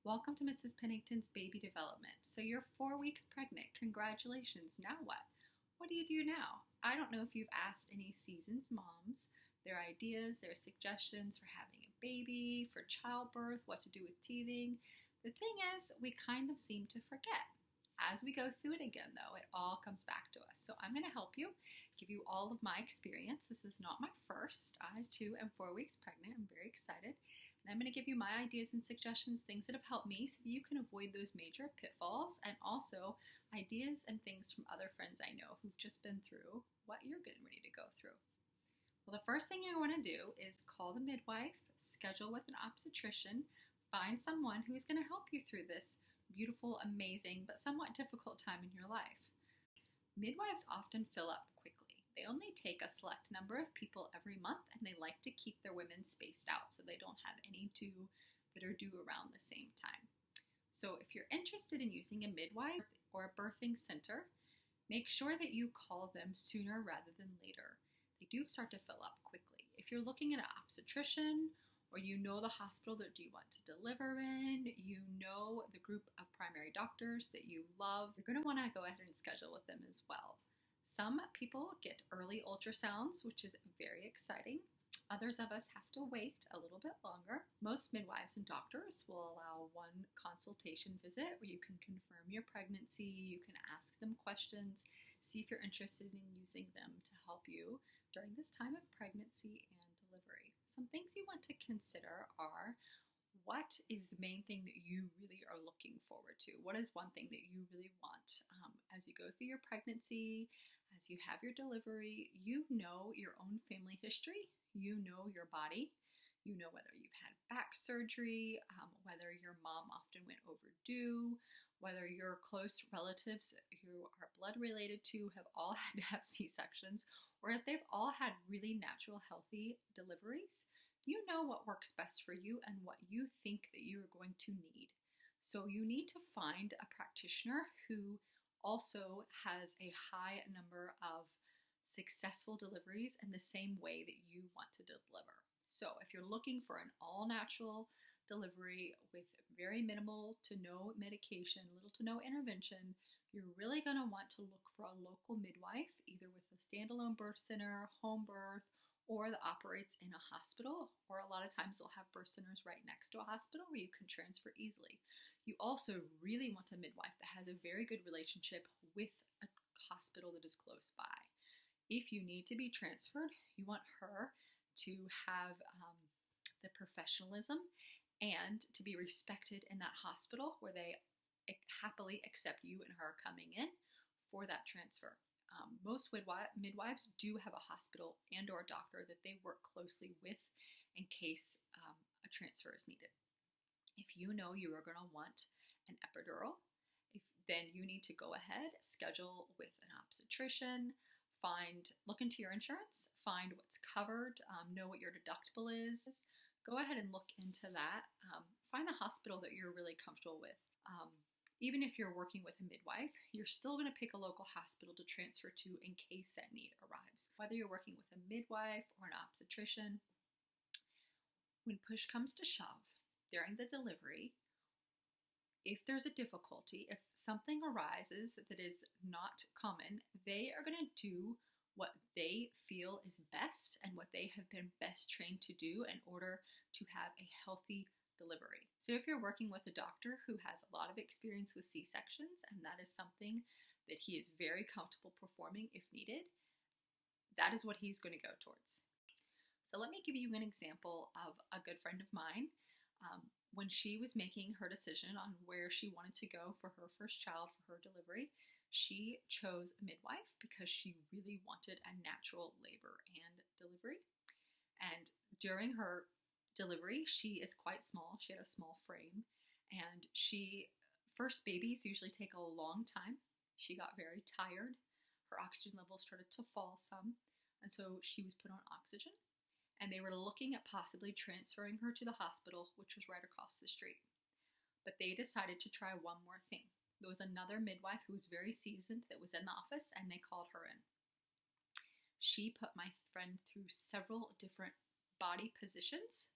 Welcome to Mrs. Pennington's baby development. So you're 4 weeks pregnant. Congratulations. Now what? What do you do now? I don't know if you've asked any seasoned moms their ideas, their suggestions for having a baby, for childbirth, what to do with teething. The thing is, we kind of seem to forget. As we go through it again, though, it all comes back to us. So I'm going to help you, give you all of my experience. This is not my first. I, too, am 4 weeks pregnant. I'm very excited. And I'm going to give you my ideas and suggestions, things that have helped me so that you can avoid those major pitfalls, and also ideas and things from other friends I know who've just been through what you're getting ready to go through. Well, the first thing you want to do is call the midwife, schedule with an obstetrician, find someone who is going to help you through this beautiful, amazing, but somewhat difficult time in your life. Midwives often fill up quickly. They only take a select number of people every month, and they like to keep their women spaced out so they don't have any two that are due around the same time. So if you're interested in using a midwife or a birthing center, make sure that you call them sooner rather than later. They do start to fill up quickly. If you're looking at an obstetrician, or you know the hospital that you want to deliver in, you know the group of primary doctors that you love, you're going to want to go ahead and schedule with them as well. Some people get early ultrasounds, which is very exciting. Others of us have to wait a little bit longer. Most midwives and doctors will allow one consultation visit where you can confirm your pregnancy, you can ask them questions, see if you're interested in using them to help you during this time of pregnancy and delivery. Some things you want to consider are: what is the main thing that you really are looking forward to? What is one thing that you really want? As you go through your pregnancy, as you have your delivery, you know your own family history, you know your body, you know whether you've had back surgery, whether your mom often went overdue, whether your close relatives who are blood related to have all had to have C-sections, or if they've all had really natural, healthy deliveries. You know what works best for you and what you think that you are going to need. So you need to find a practitioner who also has a high number of successful deliveries in the same way that you want to deliver. So if you're looking for an all-natural delivery with very minimal to no medication, little to no intervention, you're really going to want to look for a local midwife, either with a standalone birth center, home birth, or that operates in a hospital, or a lot of times they'll have birth centers right next to a hospital where you can transfer easily. You also really want a midwife that has a very good relationship with a hospital that is close by. If you need to be transferred, you want her to have the professionalism and to be respected in that hospital where they happily accept you and her coming in for that transfer. Most midwives do have a hospital and or a doctor that they work closely with in case a transfer is needed. If you know you are going to want an epidural, then you need to go ahead, schedule with an obstetrician, look into your insurance, find what's covered, know what your deductible is. Go ahead and look into that. Find the hospital that you're really comfortable with. Even if you're working with a midwife, you're still going to pick a local hospital to transfer to in case that need arrives. Whether you're working with a midwife or an obstetrician, when push comes to shove during the delivery, if there's a difficulty, if something arises that is not common, they are going to do what they feel is best and what they have been best trained to do in order to have a healthy delivery. So if you're working with a doctor who has a lot of experience with C-sections, and that is something that he is very comfortable performing if needed, that is what he's going to go towards. So let me give you an example of a good friend of mine. When she was making her decision on where she wanted to go for her first child, for her delivery, she chose a midwife because she really wanted a natural labor and delivery. And during her delivery, she is quite small. She had a small frame, and first babies usually take a long time. She got very tired. Her oxygen levels started to fall some, and so she was put on oxygen. And they were looking at possibly transferring her to the hospital, which was right across the street. But they decided to try one more thing. There was another midwife who was very seasoned that was in the office, and they called her in. She put my friend through several different body positions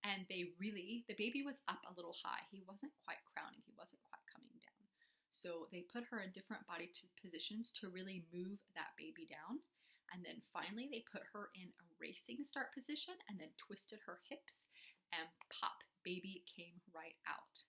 And the baby was up a little high. He wasn't quite crowning, he wasn't quite coming down. So they put her in different body positions to really move that baby down. And then finally they put her in a racing start position and then twisted her hips, and pop, baby came right out.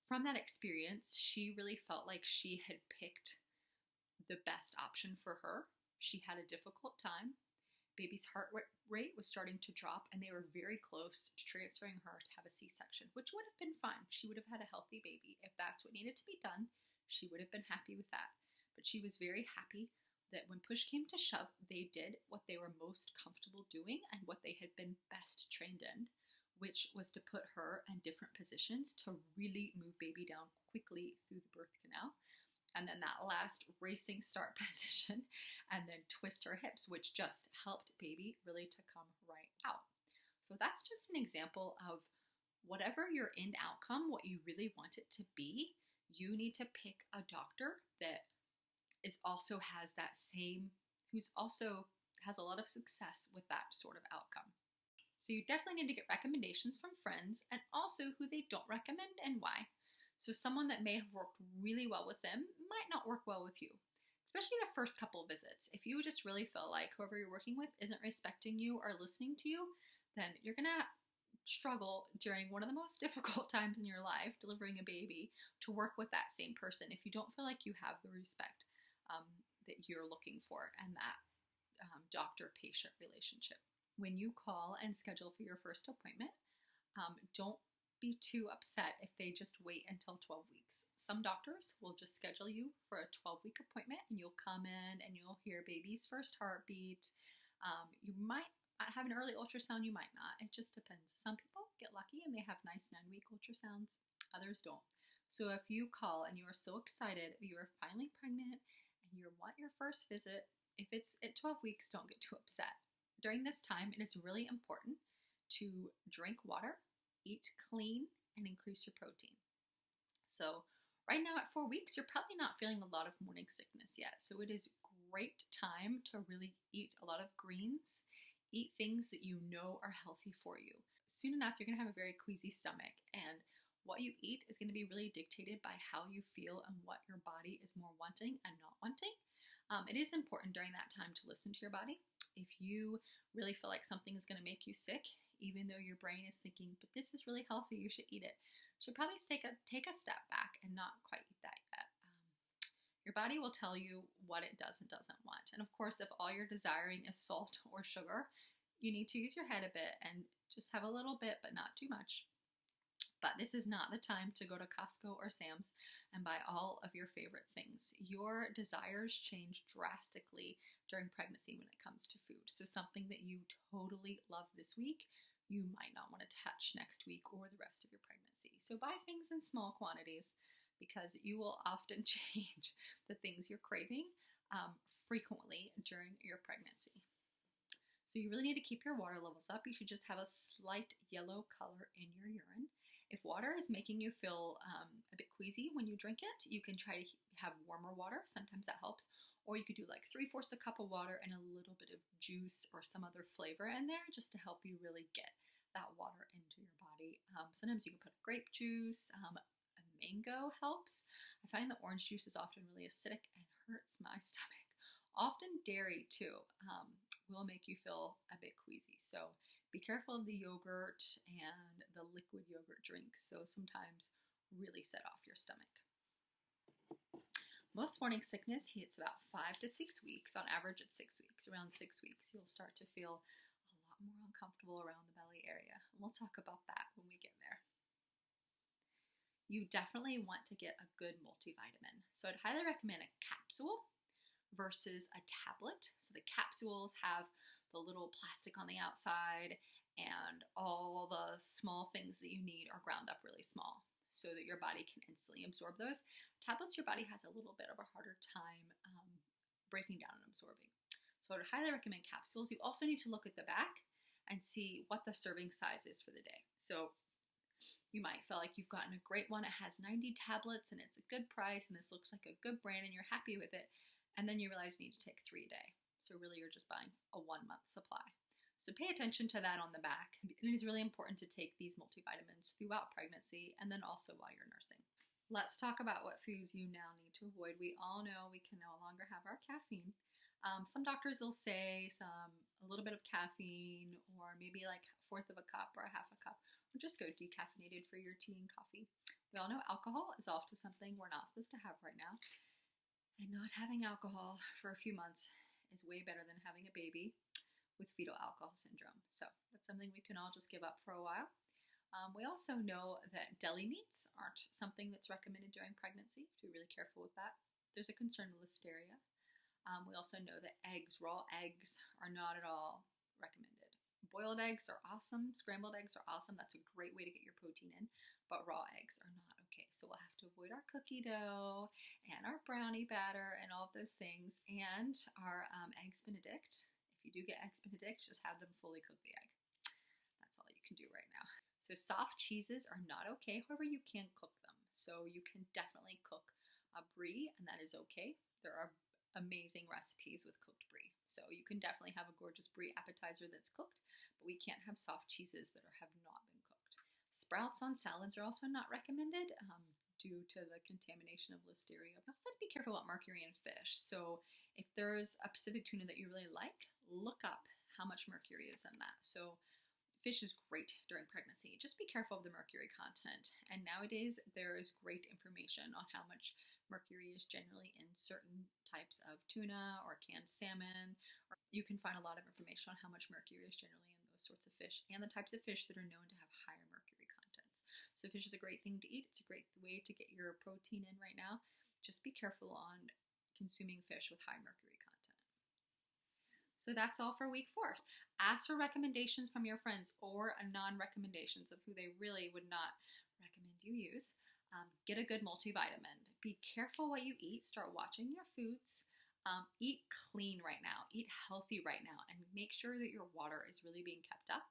From that experience, she really felt like she had picked the best option for her. She had a difficult time. Baby's heart rate was starting to drop, and they were very close to transferring her to have a C-section, which would have been fine. She would have had a healthy baby. If that's what needed to be done, she would have been happy with that. But she was very happy that when push came to shove, they did what they were most comfortable doing and what they had been best trained in, which was to put her in different positions to really move baby down quickly through the birth canal. And then that last racing start position, and then twist her hips, which just helped baby really to come right out. So that's just an example of whatever your end outcome, what you really want it to be, you need to pick a doctor that who's also has a lot of success with that sort of outcome. So you definitely need to get recommendations from friends, and also who they don't recommend and why. So someone that may have worked really well with them might not work well with you, especially the first couple of visits. If you just really feel like whoever you're working with isn't respecting you or listening to you, then you're going to struggle during one of the most difficult times in your life, delivering a baby, to work with that same person if you don't feel like you have the respect that you're looking for and that doctor-patient relationship. When you call and schedule for your first appointment, don't be too upset if they just wait until 12 weeks. Some doctors will just schedule you for a 12-week appointment, and you'll come in and you'll hear baby's first heartbeat. You might have an early ultrasound, you might not. It just depends. Some people get lucky and they have nice 9-week ultrasounds. Others don't. So if you call and you are so excited you are finally pregnant and you want your first visit, if it's at 12 weeks, don't get too upset. During this time, it is really important to drink water, eat clean, and increase your protein. So right now at 4 weeks, you're probably not feeling a lot of morning sickness yet. So it is great time to really eat a lot of greens, eat things that you know are healthy for you. Soon enough, you're going to have a very queasy stomach, and what you eat is going to be really dictated by how you feel and what your body is more wanting and not wanting. It is important during that time to listen to your body. If you really feel like something is going to make you sick, even though your brain is thinking, but this is really healthy, you should eat it, you should probably take a step back and not quite eat that yet. Your body will tell you what it does and doesn't want. And of course, if all you're desiring is salt or sugar, you need to use your head a bit and just have a little bit, but not too much. But this is not the time to go to Costco or Sam's and buy all of your favorite things. Your desires change drastically during pregnancy when it comes to food. So something that you totally love this week, you might not want to touch next week or the rest of your pregnancy. So buy things in small quantities, because you will often change the things you're craving frequently during your pregnancy. So you really need to keep your water levels up. You should just have a slight yellow color in your urine. If water is making you feel a bit queasy when you drink it, you can try to have warmer water. Sometimes that helps. Or you could do like 3/4 a cup of water and a little bit of juice or some other flavor in there just to help you really get that water into your body. Sometimes you can put grape juice, a mango helps. I find the orange juice is often really acidic and hurts my stomach. Often dairy too will make you feel a bit queasy. So be careful of the yogurt and the liquid yogurt drinks. Those sometimes really set off your stomach. Most morning sickness hits about 5 to 6 weeks. On average, at 6 weeks. Around 6 weeks, you'll start to feel a lot more uncomfortable around the belly area. And we'll talk about that when we get there. You definitely want to get a good multivitamin. So I'd highly recommend a capsule versus a tablet. So the capsules have the little plastic on the outside, and all the small things that you need are ground up really small so that your body can instantly absorb those. Tablets, your body has a little bit of a harder time breaking down and absorbing. So I would highly recommend capsules. You also need to look at the back and see what the serving size is for the day. So you might feel like you've gotten a great one. It has 90 tablets and it's a good price and this looks like a good brand and you're happy with it. And then you realize you need to take 3 a day. So really you're just buying a 1-month supply. So pay attention to that on the back. It is really important to take these multivitamins throughout pregnancy and then also while you're nursing. Let's talk about what foods you now need to avoid. We all know we can no longer have our caffeine. Some doctors will say a little bit of caffeine, or maybe like a fourth of a cup or a half a cup, or just go decaffeinated for your tea and coffee. We all know alcohol is also something we're not supposed to have right now. And not having alcohol for a few months is way better than having a baby with fetal alcohol syndrome. So that's something we can all just give up for a while. We also know that deli meats aren't something that's recommended during pregnancy. Be really careful with that. There's a concern with listeria. We also know that raw eggs, are not at all recommended. Boiled eggs are awesome. Scrambled eggs are awesome. That's a great way to get your protein in. But raw eggs are not okay. So we'll have to avoid our cookie dough and our brownie batter and all of those things, and our eggs Benedict. If you do get eggs Benedict, just have them fully cook the egg. That's all you can do right now. So soft cheeses are not okay. However, you can cook them. So you can definitely cook a brie, and that is okay. There are amazing recipes with cooked brie. So you can definitely have a gorgeous brie appetizer that's cooked, but we can't have soft cheeses that have not been cooked. Sprouts on salads are also not recommended due to the contamination of listeria. Also, have to be careful about mercury in fish. So if there's a Pacific tuna that you really like, look up how much mercury is in that. So fish is great during pregnancy. Just be careful of the mercury content. And nowadays, there is great information on how much mercury is generally in certain types of tuna or canned salmon. Or you can find a lot of information on how much mercury is generally in those sorts of fish and the types of fish that are known to have higher mercury contents. So fish is a great thing to eat. It's a great way to get your protein in right now. Just be careful on consuming fish with high mercury content. So that's all for week 4. Ask for recommendations from your friends or non-recommendations of who they really would not recommend you use. Get a good multivitamin. Be careful what you eat. Start watching your foods. Eat clean right now. Eat healthy right now. And make sure that your water is really being kept up.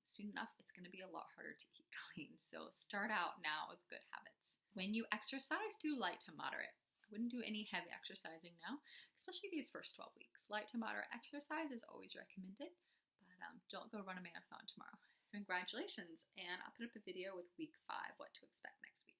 Soon enough, it's going to be a lot harder to eat clean. So start out now with good habits. When you exercise, do light to moderate. I wouldn't do any heavy exercising now, especially these first 12 weeks. Light to moderate exercise is always recommended, but don't go run a marathon tomorrow. Congratulations, and I'll put up a video with week 5, what to expect next week.